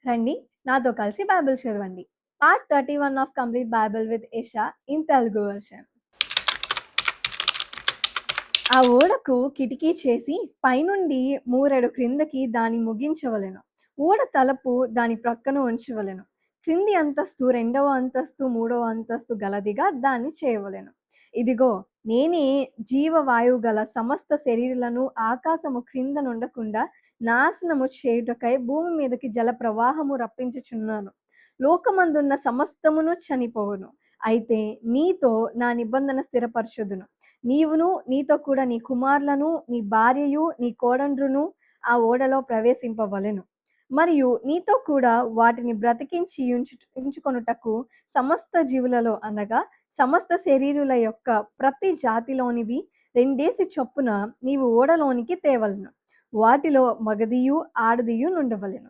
రండి నాతో కలిసి బైబిల్ చదవండి. Part 31 of complete Bible with Isha in Telugu version. ఆ ఓడకు కిటికీ చేసి పైనుండి మూరెడు క్రిందకి దాని ముగించవలెను. ఓడ తలుపు దాని ప్రక్కన ఉంచవలెను. క్రింది అంతస్తు రెండవ అంతస్తు మూడవ అంతస్తు గలదిగా దాన్ని చేయవలెను. ఇదిగో నేనే జీవవాయువు గల సమస్త శరీరులను ఆకాశము క్రింద నుండకుండా నాశనము చేయుటకై భూమి మీదకి జల ప్రవాహము రప్పించుచున్నాను. లోకమందున్న సమస్తమును చనిపోవును. అయితే నీతో నా నిబంధన స్థిరపరచుదును. నీవును నీతో కూడా నీ కుమారులను నీ భార్యయు నీ కోడండ్రును ఆ ఓడలో ప్రవేశింపవలెను. మరియు నీతో కూడా వాటిని బ్రతికించి ఉంచుకొనుటకు సమస్త జీవులలో అనగా సమస్త శరీరుల యొక్క ప్రతి జాతిలోనివి రెండేసి చొప్పున నీవు ఓడలోనికి తేవలను. వాటిలో మగదియు ఆడదియు నుండవలెను.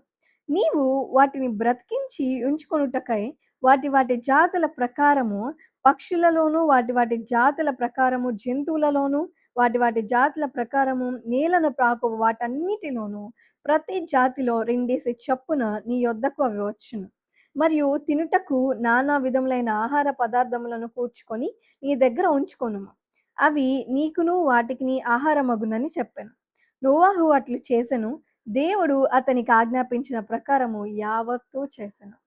నీవు వాటిని బ్రతికించి ఉంచుకొనుటకై వాటి వాటి జాతుల ప్రకారము పక్షులలోను వాటి వాటి జాతుల ప్రకారము జంతువులలోను వాటి వాటి జాతుల ప్రకారము నేలను ప్రాకు వాటన్నిటిలోనూ ప్రతి జాతిలో రెండేసి చొప్పున నీ యొద్దకు అవి వచ్చును. మరియు తినుటకు నానా విధములైన ఆహార పదార్థములను కూర్చుకొని నీ దగ్గర ఉంచుకొనుము. అవి నీకును వాటికి ఆహారమగునని చెప్పాను. నోవాహు అట్లు చేసెను. దేవుడు అతనికి ఆజ్ఞాపించిన ప్రకారము యావత్తూ చేసెను.